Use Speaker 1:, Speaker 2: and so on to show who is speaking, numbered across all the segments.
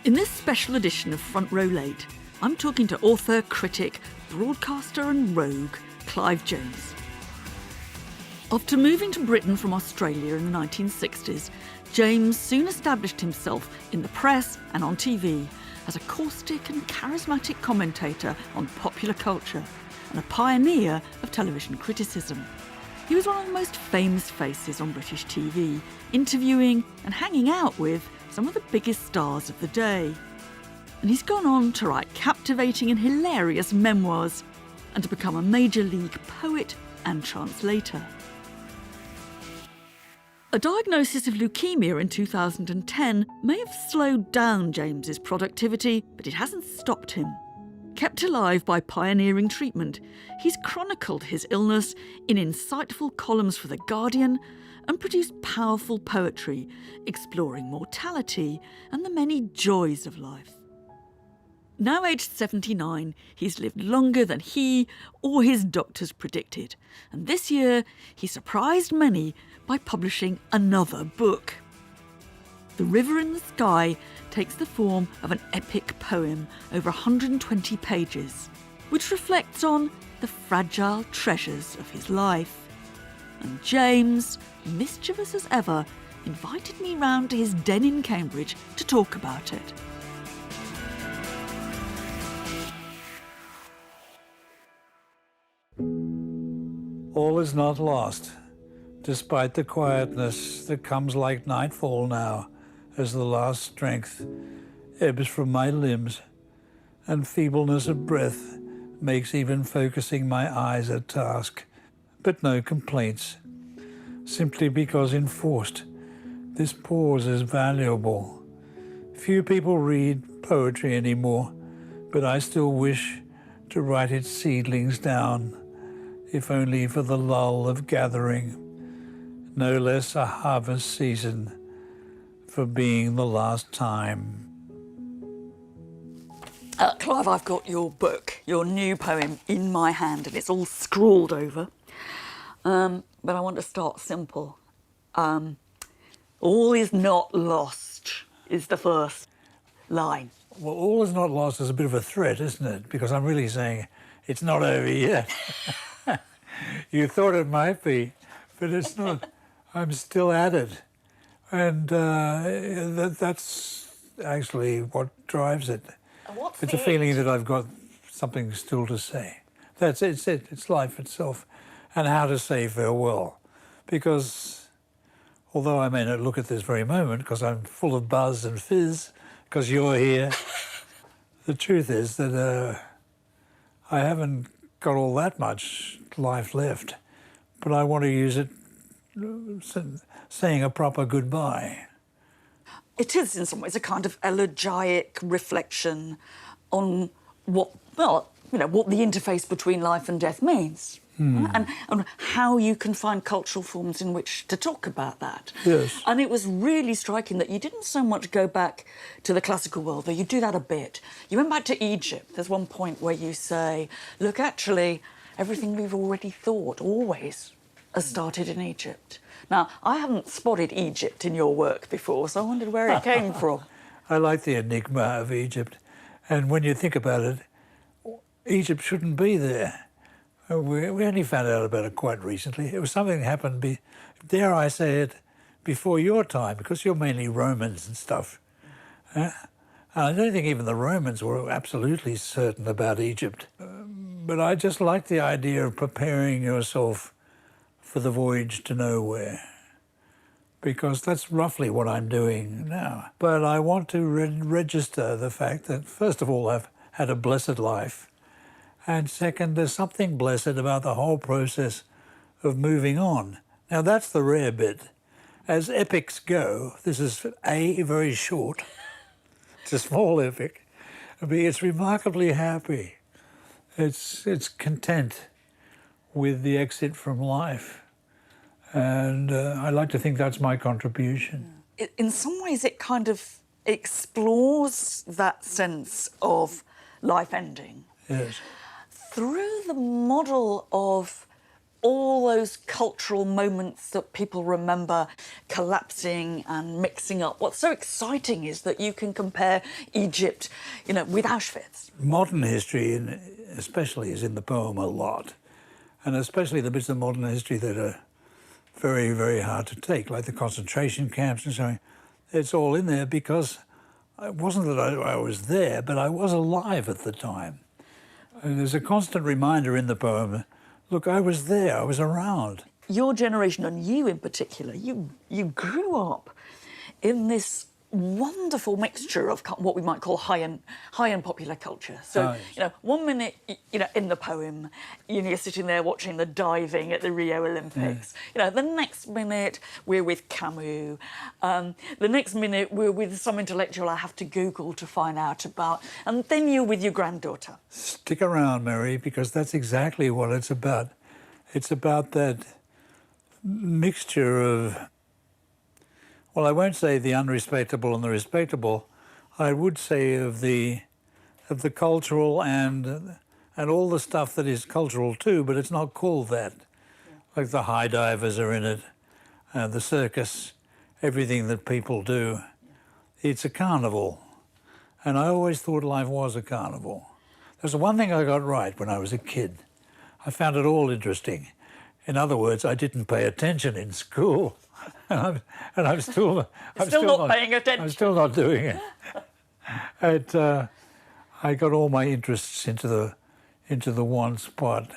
Speaker 1: In this special edition of Front Row Late, I'm talking to author, critic, broadcaster and rogue Clive James. After moving to Britain from Australia in the 1960s, James soon established himself in the press and on TV as a caustic and charismatic commentator on popular culture and a pioneer of television criticism. He was one of the most famous faces on British TV, interviewing and hanging out with some of the biggest stars of the day. And he's gone on to write captivating and hilarious memoirs and to become a major league poet and translator. A diagnosis of leukaemia in 2010 may have slowed down James's productivity, but it hasn't stopped him. Kept alive by pioneering treatment, he's chronicled his illness in insightful columns for The Guardian and produced powerful poetry exploring mortality and the many joys of life. Now aged 79, he's lived longer than he or his doctors predicted, and this year he surprised many by publishing another book. The River in the Sky takes the form of an epic poem over 120 pages, which reflects on the fragile treasures of his life. And James, mischievous as ever, invited me round to his den in Cambridge to talk about it.
Speaker 2: All is not lost, despite the quietness that comes like nightfall now, as the last strength ebbs from my limbs, and feebleness of breath makes even focusing my eyes a task. But no complaints, simply because enforced, this pause is valuable. Few people read poetry anymore, but I still wish to write its seedlings down, if only for the lull of gathering, no less a harvest season for being the last time.
Speaker 1: Clive, I've got your book, your new poem, in my hand, and it's all scrawled over. But I want to start simple. All is not lost is the first line.
Speaker 2: Well, all is not lost is a bit of a threat, isn't it? Because I'm really saying it's not over yet. You thought it might be, but it's not. I'm still at it. And that's actually what drives it. It's a feeling that I've got something still to say. That's it. It's life itself. And how to say farewell. Because although I may not look at this very moment, because I'm full of buzz and fizz, because you're here, the truth is that I haven't got all that much life left, but I want to use it saying a proper goodbye.
Speaker 1: It is, in some ways, a kind of elegiac reflection on what the interface between life and death means. And how you can find cultural forms in which to talk about that.
Speaker 2: Yes.
Speaker 1: And it was really striking that you didn't so much go back to the classical world, though you do that a bit. You went back to Egypt. There's one point where you say, look, actually, everything we've already thought always has started in Egypt. Now, I haven't spotted Egypt in your work before, so I wondered where it came from.
Speaker 2: I like the enigma of Egypt. And when you think about it, Egypt shouldn't be there. We only found out about it quite recently. It was something that happened, dare I say it, before your time, because you're mainly Romans and stuff. I don't think even the Romans were absolutely certain about Egypt. But I just like the idea of preparing yourself for the voyage to nowhere, because that's roughly what I'm doing now. But I want to register the fact that, first of all, I've had a blessed life. And second, there's something blessed about the whole process of moving on. Now, that's the rare bit. As epics go, this is A, very short. It's a small epic. B, it's remarkably happy. It's content with the exit from life. And I like to think that's my contribution.
Speaker 1: In some ways, it kind of explores that sense of life ending.
Speaker 2: Yes.
Speaker 1: Through the model of all those cultural moments that people remember collapsing and mixing up. What's so exciting is that you can compare Egypt, you know, with Auschwitz.
Speaker 2: Modern history, especially, is in the poem a lot, and especially the bits of modern history that are very, very hard to take, like the concentration camps and so on. It's all in there because it wasn't that I was there, but I was alive at the time. And there's a constant reminder in the poem, look, I was there, I was around.
Speaker 1: Your generation, and you in particular, you grew up in this wonderful mixture of what we might call high and popular culture. So, you know, 1 minute, you know, in the poem, you're sitting there watching the diving at the Rio Olympics. You know, the next minute we're with Camus. The next minute we're with some intellectual I have to Google to find out about. And then you're with your granddaughter.
Speaker 2: Stick around, Mary, because that's exactly what it's about. It's about that mixture of, well, I won't say the unrespectable and the respectable. I would say of the cultural and all the stuff that is cultural too, but it's not called that. Yeah. Like the high divers are in it, the circus, everything that people do. Yeah. It's a carnival, and I always thought life was a carnival. There's one thing I got right when I was a kid. I found it all interesting. In other words, I didn't pay attention in school. And I'm still not paying attention. I'm still not doing it. I got all my interests into the one spot.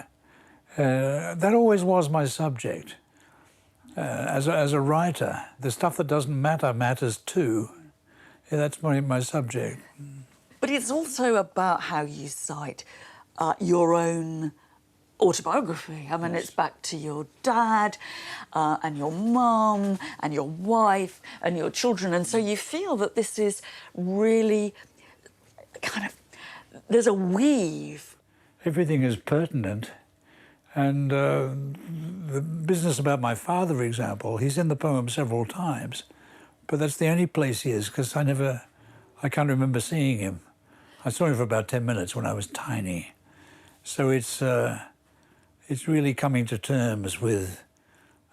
Speaker 2: That always was my subject. As a writer, the stuff that doesn't matter matters too. Yeah, that's my subject.
Speaker 1: But it's also about how you cite your own autobiography. I mean, yes. It's back to your dad and your mum and your wife and your children. And so you feel that this is really kind of, there's a weave.
Speaker 2: Everything is pertinent. And the business about my father, for example, he's in the poem several times, but that's the only place he is, because I can't remember seeing him. I saw him for about 10 minutes when I was tiny. So it's really coming to terms with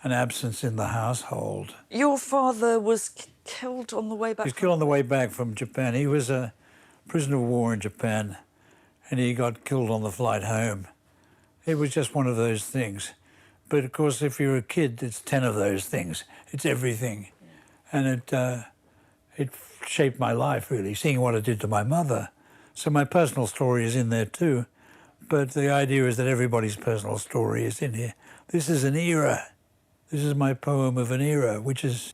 Speaker 2: an absence in the household.
Speaker 1: Your father was killed on the way back?
Speaker 2: He was killed on the way back from Japan. He was a prisoner of war in Japan, and he got killed on the flight home. It was just one of those things. But of course, if you're a kid, it's 10 of those things. It's everything. Yeah. And it shaped my life, really, seeing what it did to my mother. So my personal story is in there too. But the idea is that everybody's personal story is in here. This is an era. This is my poem of an era, which is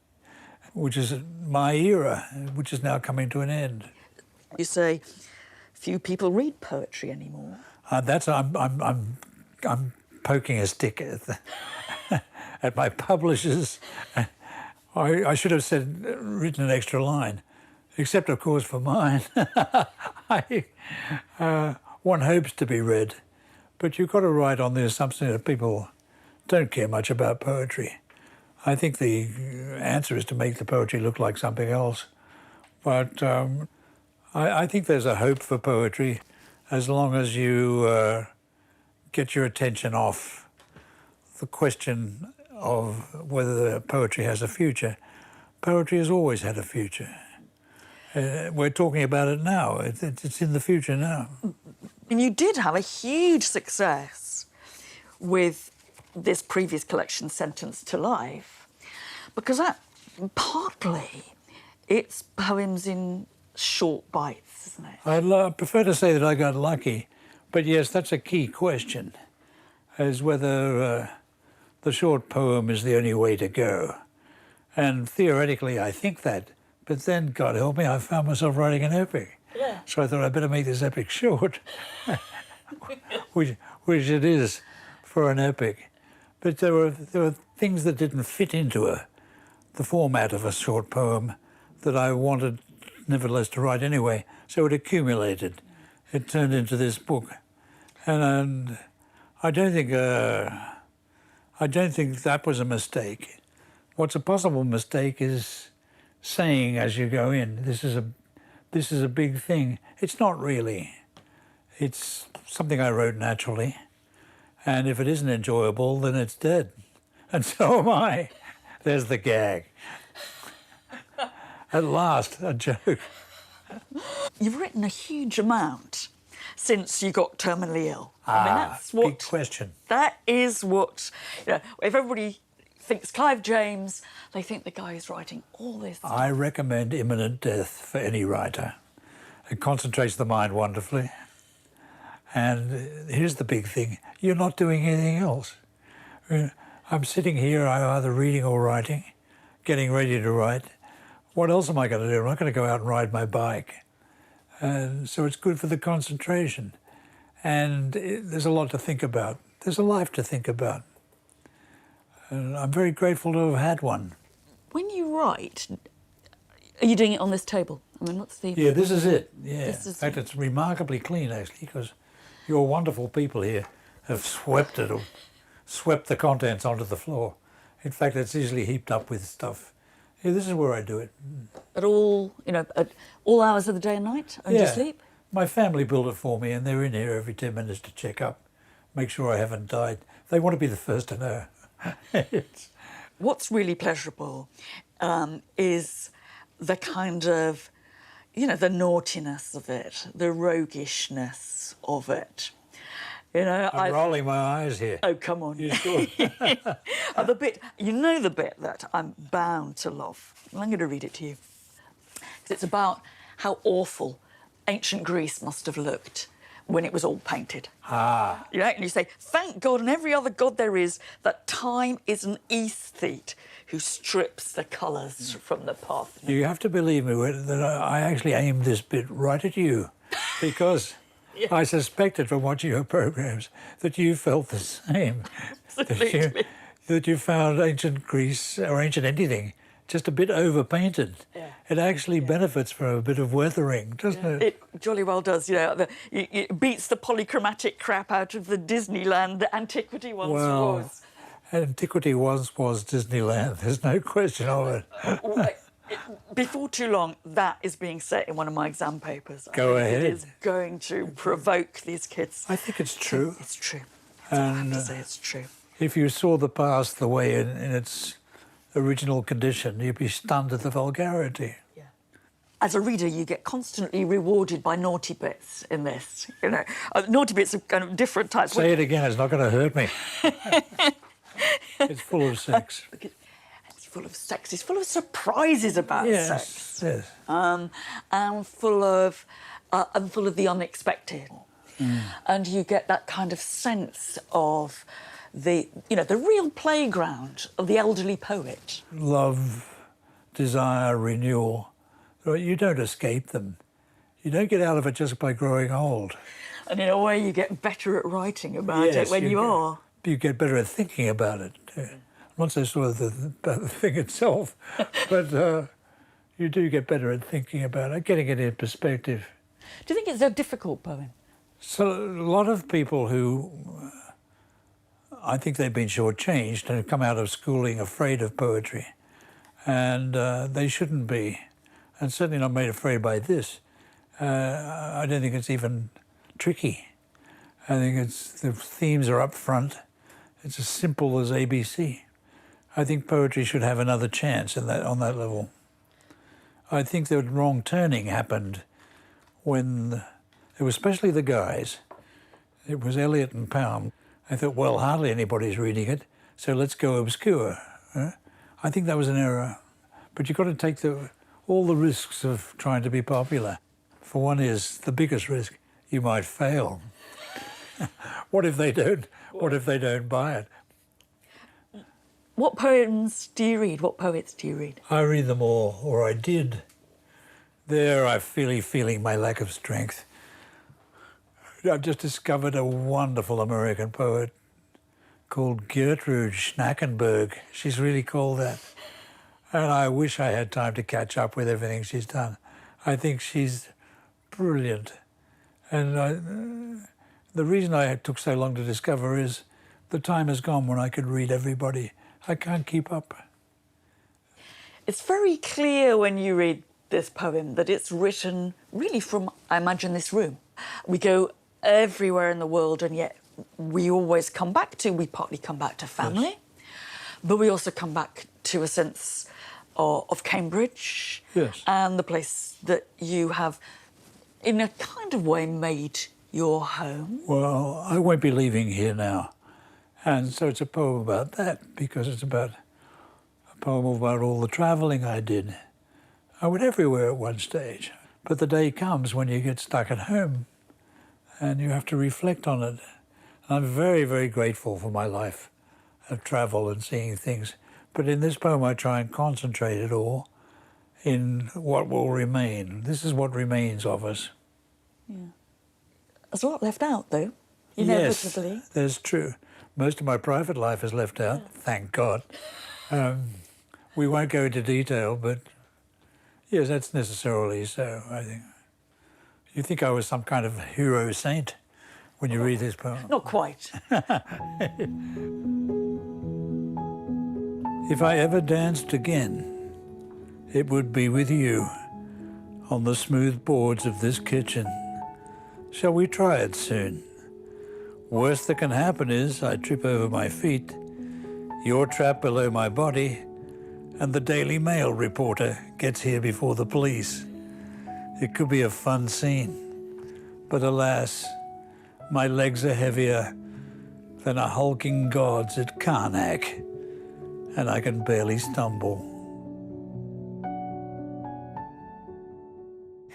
Speaker 2: my era, which is now coming to an end.
Speaker 1: You say few people read poetry anymore.
Speaker 2: I'm poking a stick at my publishers. I should have written an extra line, except of course for mine. One hopes to be read, but you've got to write on the assumption that people don't care much about poetry. I think the answer is to make the poetry look like something else. But I think there's a hope for poetry as long as you get your attention off the question of whether the poetry has a future. Poetry has always had a future. We're talking about it now. It's in the future now.
Speaker 1: And you did have a huge success with this previous collection, Sentenced to Life, because that partly it's poems in short bites, isn't it?
Speaker 2: I prefer to say that I got lucky, but yes, that's a key question, is whether the short poem is the only way to go. And theoretically, I think that, but then, God help me, I found myself writing an epic. Yeah. So I thought I'd better make this epic short, which it is for an epic. But there were things that didn't fit into the format of a short poem that I wanted, nevertheless, to write anyway. So it accumulated. It turned into this book, and I don't think that was a mistake. What's a possible mistake is saying as you go in, this is a big thing. It's not really. It's something I wrote naturally, And if it isn't enjoyable, then it's dead. And so am I. There's the gag. At last, a joke.
Speaker 1: You've written a huge amount since you got terminally ill. I mean, that's what,
Speaker 2: big question.
Speaker 1: That is what, you know, if everybody thinks Clive James, they think the guy is writing all this stuff.
Speaker 2: I recommend imminent death for any writer. It concentrates the mind wonderfully. And here's the big thing, you're not doing anything else. I'm sitting here, I'm either reading or writing, getting ready to write. What else am I going to do? I'm not going to go out and ride my bike. And so it's good for the concentration. And there's a lot to think about. There's a life to think about. And I'm very grateful to have had one.
Speaker 1: When you write, are you doing it on this table? I mean, what's the...
Speaker 2: Yeah, this is it. Yeah.
Speaker 1: This is
Speaker 2: In fact, it's remarkably clean, actually, because your wonderful people here have swept it, or swept the contents onto the floor. In fact, it's easily heaped up with stuff. Yeah, this is where I do it.
Speaker 1: At all, you know, at all hours of the day and night? When you sleep?
Speaker 2: My family built it for me, and they're in here every 10 minutes to check up, make sure I haven't died. They want to be the first to know.
Speaker 1: What's really pleasurable is the kind of, you know, the naughtiness of it, the roguishness of it. You know,
Speaker 2: I'm rolling my eyes here.
Speaker 1: Oh, come on.
Speaker 2: You sure?
Speaker 1: The bit, you know, the bit that I'm bound to love. I'm going to read it to you. It's about how awful ancient Greece must have looked when it was all painted.
Speaker 2: Ah.
Speaker 1: You know, and you say, thank God and every other God there is that time is an aesthete who strips the colours from the path.
Speaker 2: You have to believe me that I actually aimed this bit right at you, because yeah. I suspected from watching your programmes that you felt the same.
Speaker 1: Absolutely.
Speaker 2: That you found ancient Greece, or ancient anything, just a bit overpainted. Yeah. It actually benefits from a bit of weathering, doesn't it?
Speaker 1: It jolly well does, you know. It beats the polychromatic crap out of the Disneyland that antiquity once was.
Speaker 2: Antiquity once was Disneyland, there's no question of it.
Speaker 1: Before too long, that is being set in one of my exam papers.
Speaker 2: Go ahead.
Speaker 1: It is going to provoke these kids.
Speaker 2: I think it's true.
Speaker 1: It's true. That's all I have to say, it's true.
Speaker 2: If you saw the past the way in its original condition, you'd be stunned at the vulgarity.
Speaker 1: Yeah. As a reader, you get constantly rewarded by naughty bits in this. You know, naughty bits of kind of different types.
Speaker 2: Say it again, it's not going to hurt me. It's full of sex.
Speaker 1: It's full of sex. It's full of surprises about sex.
Speaker 2: Yes.
Speaker 1: And full of the unexpected. Mm. And you get that kind of sense of the real playground of the elderly poet.
Speaker 2: Love, desire, renewal. You don't escape them. You don't get out of it just by growing old.
Speaker 1: And in a way, you get better at writing about it when you are.
Speaker 2: You get better at thinking about it. I'm not so sure about the thing itself, but you do get better at thinking about it, getting it in perspective.
Speaker 1: Do you think it's a difficult poem?
Speaker 2: So a lot of people who I think they've been shortchanged and come out of schooling afraid of poetry, and they shouldn't be, and certainly not made afraid by this. I don't think it's even tricky. I think the themes are up front. It's as simple as ABC. I think poetry should have another chance on that level. I think the wrong turning happened when it was especially the guys. It was Eliot and Pound. I thought, well, hardly anybody's reading it, so let's go obscure. I think that was an error. But you've got to take all the risks of trying to be popular. For one is the biggest risk, you might fail. What if they don't? What if they don't buy it?
Speaker 1: What poems do you read? What poets do you read?
Speaker 2: I read them all, or I did. There I'm feeling my lack of strength. I've just discovered a wonderful American poet called Gertrude Schnackenberg. She's really called that. And I wish I had time to catch up with everything she's done. I think she's brilliant. And the reason I took so long to discover is the time has gone when I could read everybody. I can't keep up.
Speaker 1: It's very clear when you read this poem that it's written really from, I imagine, this room. We go everywhere in the world, and yet we always come back to. We partly come back to family, but we also come back to a sense of Cambridge and the place that you have, in a kind of way, made your home.
Speaker 2: Well, I won't be leaving here now. And so it's a poem about that, because it's about a poem about all the travelling I did. I went everywhere at one stage. But the day comes when you get stuck at home and you have to reflect on it. And I'm very, very grateful for my life of travel and seeing things. But in this poem, I try and concentrate it all in what will remain. This is what remains of us.
Speaker 1: Yeah. There's a lot left out, though, inevitably.
Speaker 2: Yes, that's true. Most of my private life is left out, thank God. We won't go into detail, but yes, that's necessarily so, I think. You think I was some kind of hero saint when you read this poem?
Speaker 1: Not quite.
Speaker 2: If I ever danced again, it would be with you on the smooth boards of this kitchen. Shall we try it soon? Worst that can happen is I trip over my feet, you're trapped below my body, and the Daily Mail reporter gets here before the police. It could be a fun scene, but alas, my legs are heavier than a hulking god's at Karnak, and I can barely stumble.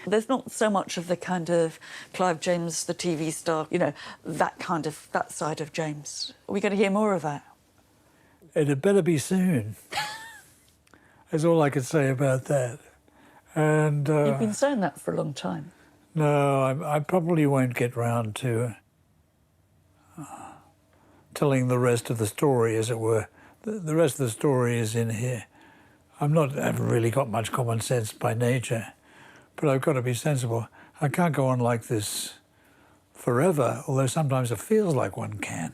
Speaker 1: There's not so much of the kind of Clive James, the TV star, you know, that side of James. Are we going to hear more of that?
Speaker 2: It had better be soon. That's all I could say about that. And
Speaker 1: you've been saying that for a long time.
Speaker 2: No, I probably won't get round to telling the rest of the story, as it were. The rest of the story is in here. I haven't really got much common sense by nature, but I've got to be sensible. I can't go on like this forever, although sometimes it feels like one can.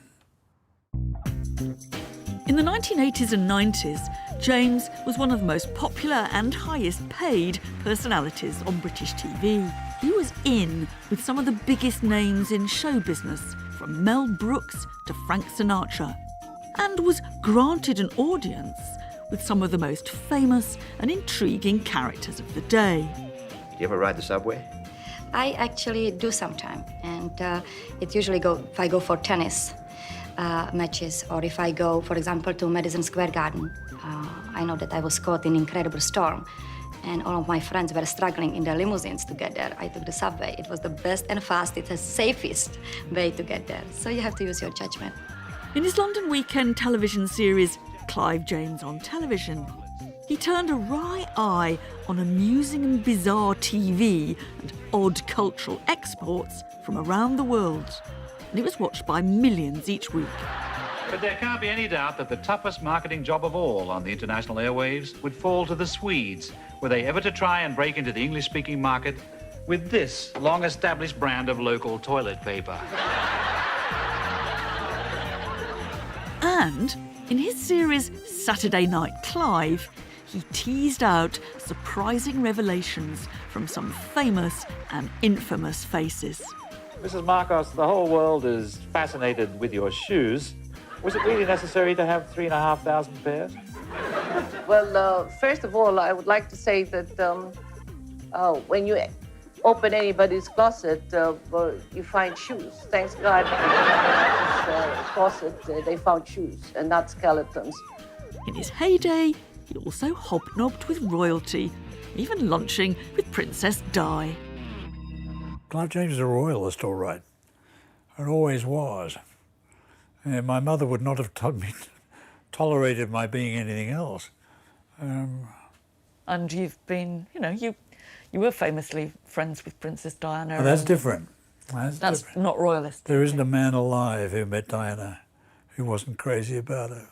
Speaker 1: In the 1980s and 90s, James was one of the most popular and highest paid personalities on British TV. He was in with some of the biggest names in show business, from Mel Brooks to Frank Sinatra, and was granted an audience with some of the most famous and intriguing characters of the day.
Speaker 3: Do you ever ride the subway?
Speaker 4: I actually do sometime, and it usually if I go for tennis matches, or if I go, for example, to Madison Square Garden. I know that I was caught in incredible storm, and all of my friends were struggling in their limousines to get there. I took the subway. It was the best and fastest, safest way to get there. So you have to use your judgment.
Speaker 1: In his London weekend television series, Clive James on Television, he turned a wry eye on amusing and bizarre TV and odd cultural exports from around the world. And it was watched by millions each week.
Speaker 5: But there can't be any doubt that the toughest marketing job of all on the international airwaves would fall to the Swedes, were they ever to try and break into the English-speaking market with this long-established brand of local toilet paper.
Speaker 1: And in his series Saturday Night Clive, he teased out surprising revelations from some famous and infamous faces.
Speaker 5: Mrs. Marcos, the whole world is fascinated with your shoes. Was it really necessary to have 3,500 pairs?
Speaker 6: Well, first of all, I would like to say that when you open anybody's closet, you find shoes. Thanks God, in this closet, they found shoes and not skeletons.
Speaker 1: In his heyday, he also hobnobbed with royalty, even lunching with Princess Di.
Speaker 2: Clive James is a royalist, all right, and always was. And my mother would not have tolerated my being anything else.
Speaker 1: And you've been, you were famously friends with Princess Diana.
Speaker 2: Oh, that's different. That's different.
Speaker 1: Not royalist.
Speaker 2: There isn't a man alive who met Diana who wasn't crazy about her.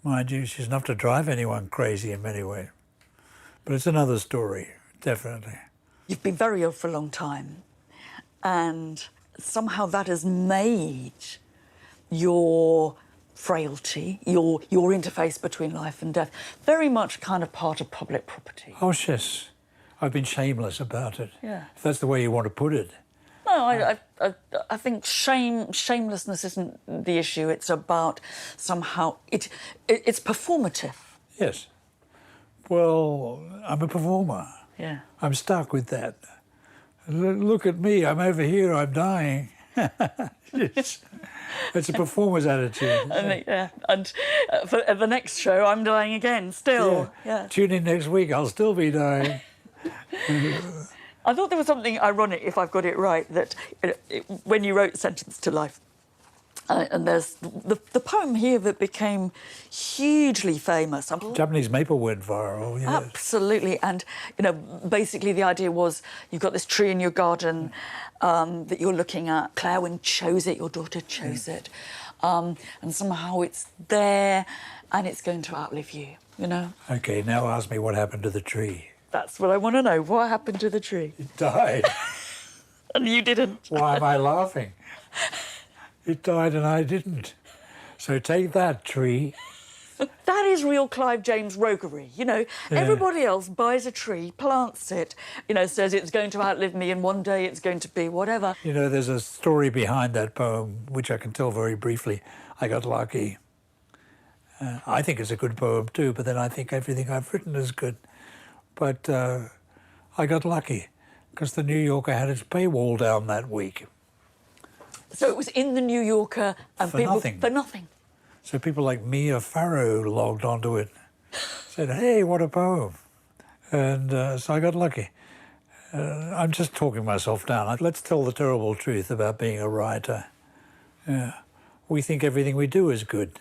Speaker 2: Mind you, she's enough to drive anyone crazy in many ways. But it's another story, definitely.
Speaker 1: You've been very ill for a long time, and somehow that has made your frailty, your interface between life and death, very much kind of part of public property.
Speaker 2: Oh, yes. I've been shameless about it.
Speaker 1: Yeah.
Speaker 2: If that's the way you want to put it.
Speaker 1: No, I think shamelessness isn't the issue. It's about somehow it's performative.
Speaker 2: Yes. Well, I'm a performer.
Speaker 1: Yeah.
Speaker 2: I'm stuck with that. Look at me, I'm over here, I'm dying. it's a performer's attitude.
Speaker 1: And for the next show, I'm dying again, still. Yeah.
Speaker 2: Tune in next week, I'll still be dying.
Speaker 1: I thought there was something ironic, if I've got it right, that when you wrote Sentenced to Life, and there's the poem here that became hugely famous.
Speaker 2: Japanese maple went viral, yes.
Speaker 1: Absolutely, and basically the idea was you've got this tree in your garden that you're looking at. Claire Wynne chose it, your daughter chose it, and somehow it's there, and it's going to outlive you.
Speaker 2: Okay, now ask me what happened to the tree.
Speaker 1: That's what I want to know. What happened to the tree?
Speaker 2: It died.
Speaker 1: And you didn't.
Speaker 2: Why am I laughing? It died and I didn't. So take that, tree.
Speaker 1: That is real Clive James roguery. Everybody else buys a tree, plants it, says it's going to outlive me and one day it's going to be whatever.
Speaker 2: There's a story behind that poem, which I can tell very briefly. I got lucky. I think it's a good poem too, but then I think everything I've written is good. But I got lucky because the New Yorker had its paywall down that week.
Speaker 1: So it was in the New Yorker and
Speaker 2: For nothing.
Speaker 1: For nothing.
Speaker 2: So people like Mia Farrow logged onto it, said, hey, what a poem. And so I got lucky. I'm just talking myself down. Let's tell the terrible truth about being a writer. We think everything we do is good.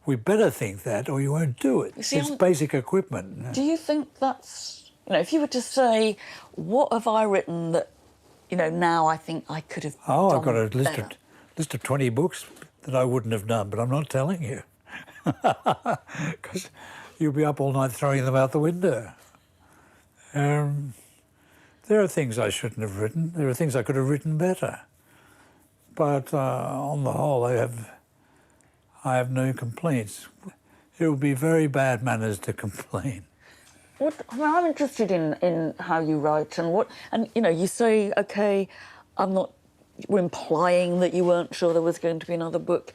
Speaker 2: We better think that or you won't do it.
Speaker 1: See,
Speaker 2: it's basic equipment.
Speaker 1: Do you think that's... if you were to say, what have I written that, now I think I could have done
Speaker 2: I've got a list of 20 books that I wouldn't have done, but I'm not telling you. Because you'll be up all night throwing them out the window. There are things I shouldn't have written. There are things I could have written better. But on the whole, I have no complaints. It would be very bad manners to complain.
Speaker 1: I'm interested in how you write and you say, OK, I'm not implying that you weren't sure there was going to be another book,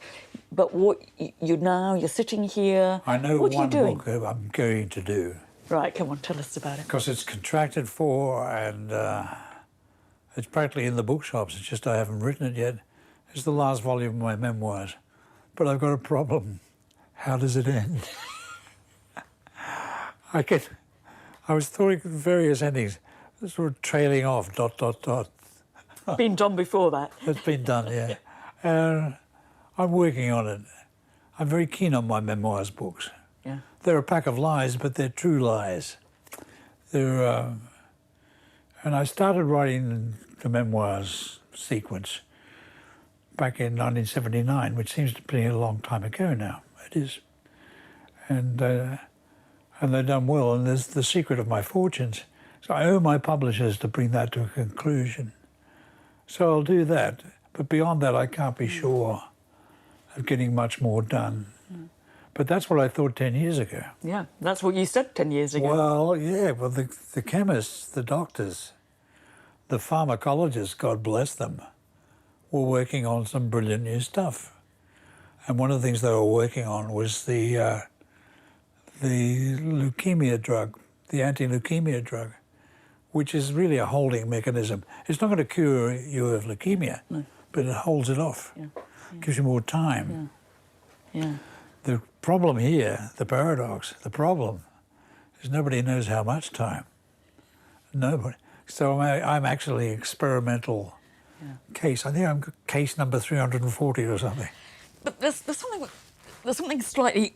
Speaker 1: but you're sitting here.
Speaker 2: I know
Speaker 1: what
Speaker 2: one
Speaker 1: are you doing?
Speaker 2: book I'm going to do.
Speaker 1: Right, come on, tell us about it.
Speaker 2: Because it's contracted for and it's practically in the bookshops. It's just I haven't written it yet. It's the last volume of my memoirs. But I've got a problem. How does it end? I was throwing various endings, sort of trailing off, ...
Speaker 1: Been done before that.
Speaker 2: It's been done, yeah. I'm working on it. I'm very keen on my memoirs books.
Speaker 1: Yeah.
Speaker 2: They're a pack of lies, but they're true lies. And I started writing the memoirs sequence back in 1979, which seems to be a long time ago now. It is. And they've done well, and there's The Secret of My Fortunes. So I owe my publishers to bring that to a conclusion. So I'll do that. But beyond that, I can't be sure of getting much more done. But that's what I thought 10 years ago.
Speaker 1: Yeah, that's what you said 10 years ago.
Speaker 2: Well, yeah, well, the chemists, the doctors, the pharmacologists, God bless them, were working on some brilliant new stuff. And one of the things they were working on was the leukemia drug, the anti-leukemia drug, which is really a holding mechanism. It's not going to cure you of leukemia, but it holds it off, gives you more time.
Speaker 1: Yeah.
Speaker 2: The problem here, the paradox, the problem, is nobody knows how much time. Nobody. So I'm actually experimental case. I think I'm case number 340 or something.
Speaker 1: But there's something slightly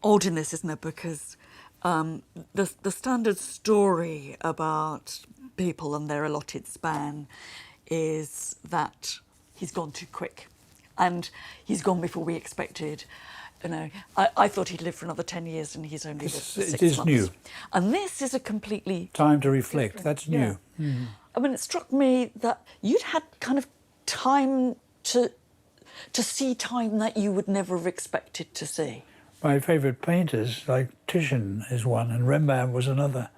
Speaker 1: odd in this, isn't there? Because the standard story about people and their allotted span is that he's gone too quick, and he's gone before we expected. I thought he'd live for another 10 years, and he's only lived for 6 months.
Speaker 2: It is new.
Speaker 1: And this is a completely
Speaker 2: Time to reflect. That's new.
Speaker 1: Yeah. Mm. I mean, it struck me that you'd had kind of time to see time that you would never have expected to see.
Speaker 2: My favourite painters, like Titian is one, and Rembrandt was another.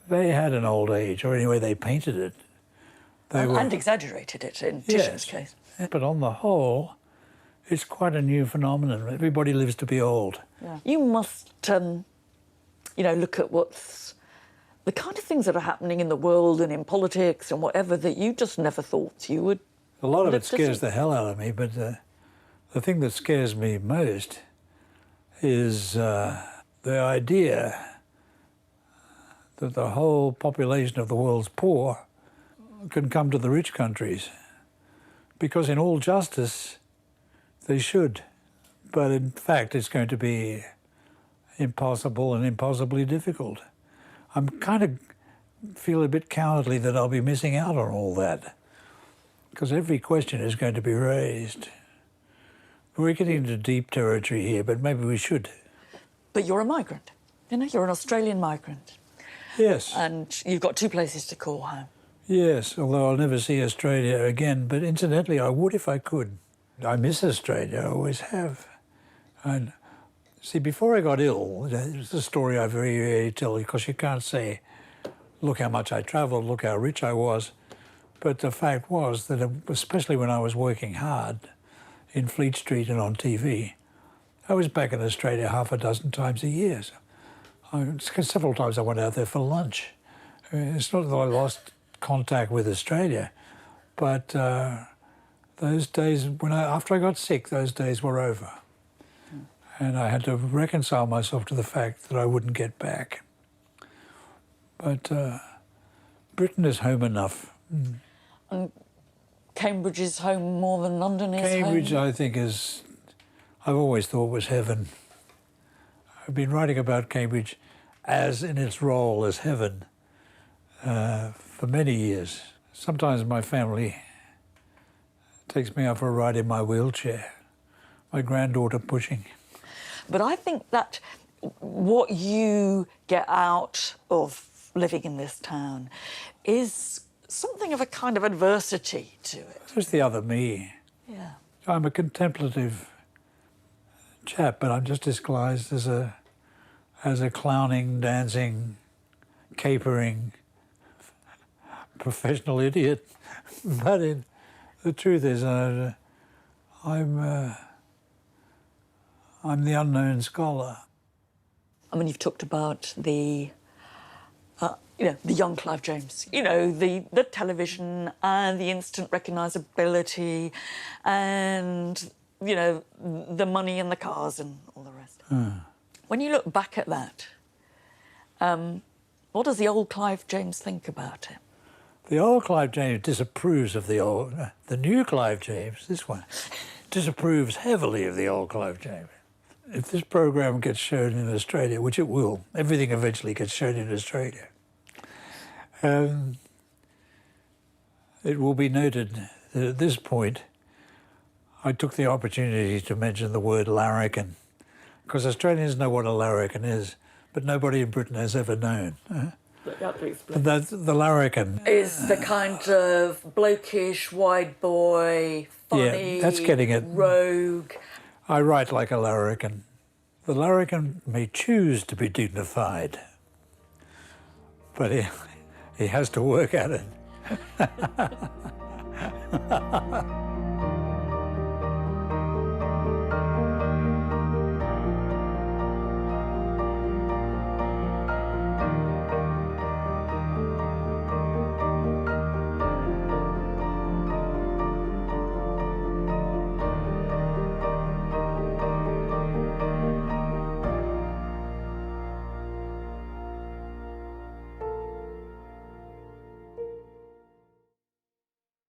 Speaker 2: They had an old age, or anyway, they painted it.
Speaker 1: And exaggerated it in Titian's case.
Speaker 2: But on the whole, it's quite a new phenomenon. Everybody lives to be old.
Speaker 1: Yeah. You must, look at what's the kind of things that are happening in the world and in politics and whatever that you just never thought you would.
Speaker 2: A lot of it scares the hell out of me, but the thing that scares me most is the idea that the whole population of the world's poor can come to the rich countries, because in all justice they should. But in fact it's going to be impossible and impossibly difficult. I'm kind of feel a bit cowardly that I'll be missing out on all that, because every question is going to be raised. We're getting into deep territory here, but maybe we should.
Speaker 1: But you're a migrant, you're an Australian migrant.
Speaker 2: Yes.
Speaker 1: And you've got two places to call home.
Speaker 2: Yes, although I'll never see Australia again, but incidentally I would if I could. I miss Australia, I always have. And see, before I got ill, it's a story I very rarely tell, because you can't say, look how much I travelled, look how rich I was. But the fact was that, especially when I was working hard in Fleet Street and on TV, I was back in Australia half a dozen times a year. Several times I went out there for lunch. It's not that I lost contact with Australia, but those days, after I got sick, those days were over. And I had to reconcile myself to the fact that I wouldn't get back. But Britain is home enough.
Speaker 1: And Cambridge is home more than London is home?
Speaker 2: Cambridge, I think, I've always thought was heaven. I've been writing about Cambridge as in its role as heaven for many years. Sometimes my family takes me out for a ride in my wheelchair, my granddaughter pushing.
Speaker 1: But I think that what you get out of living in this town is something of a kind of adversity to it.
Speaker 2: There's the other me.
Speaker 1: Yeah.
Speaker 2: I'm a contemplative chap, but I'm just disguised as a clowning, dancing, capering, professional idiot. But the truth is, I'm the unknown scholar.
Speaker 1: I mean, you've talked about the young Clive James, the television and the instant recognisability and, the money and the cars and all the rest. When you look back at that, what does the old Clive James think about it?
Speaker 2: The old Clive James disapproves of the new Clive James, this one, disapproves heavily of the old Clive James. If this program gets shown in Australia, which it will, everything eventually gets shown in Australia, it will be noted that at this point I took the opportunity to mention the word larrikin, because Australians know what a larrikin is, but nobody in Britain has ever known. The larrikin
Speaker 1: is the kind of blokish, wide boy, funny,
Speaker 2: yeah, that's getting it.
Speaker 1: Rogue.
Speaker 2: I write like a larrikin. The larrikin may choose to be dignified, but he has to work at it.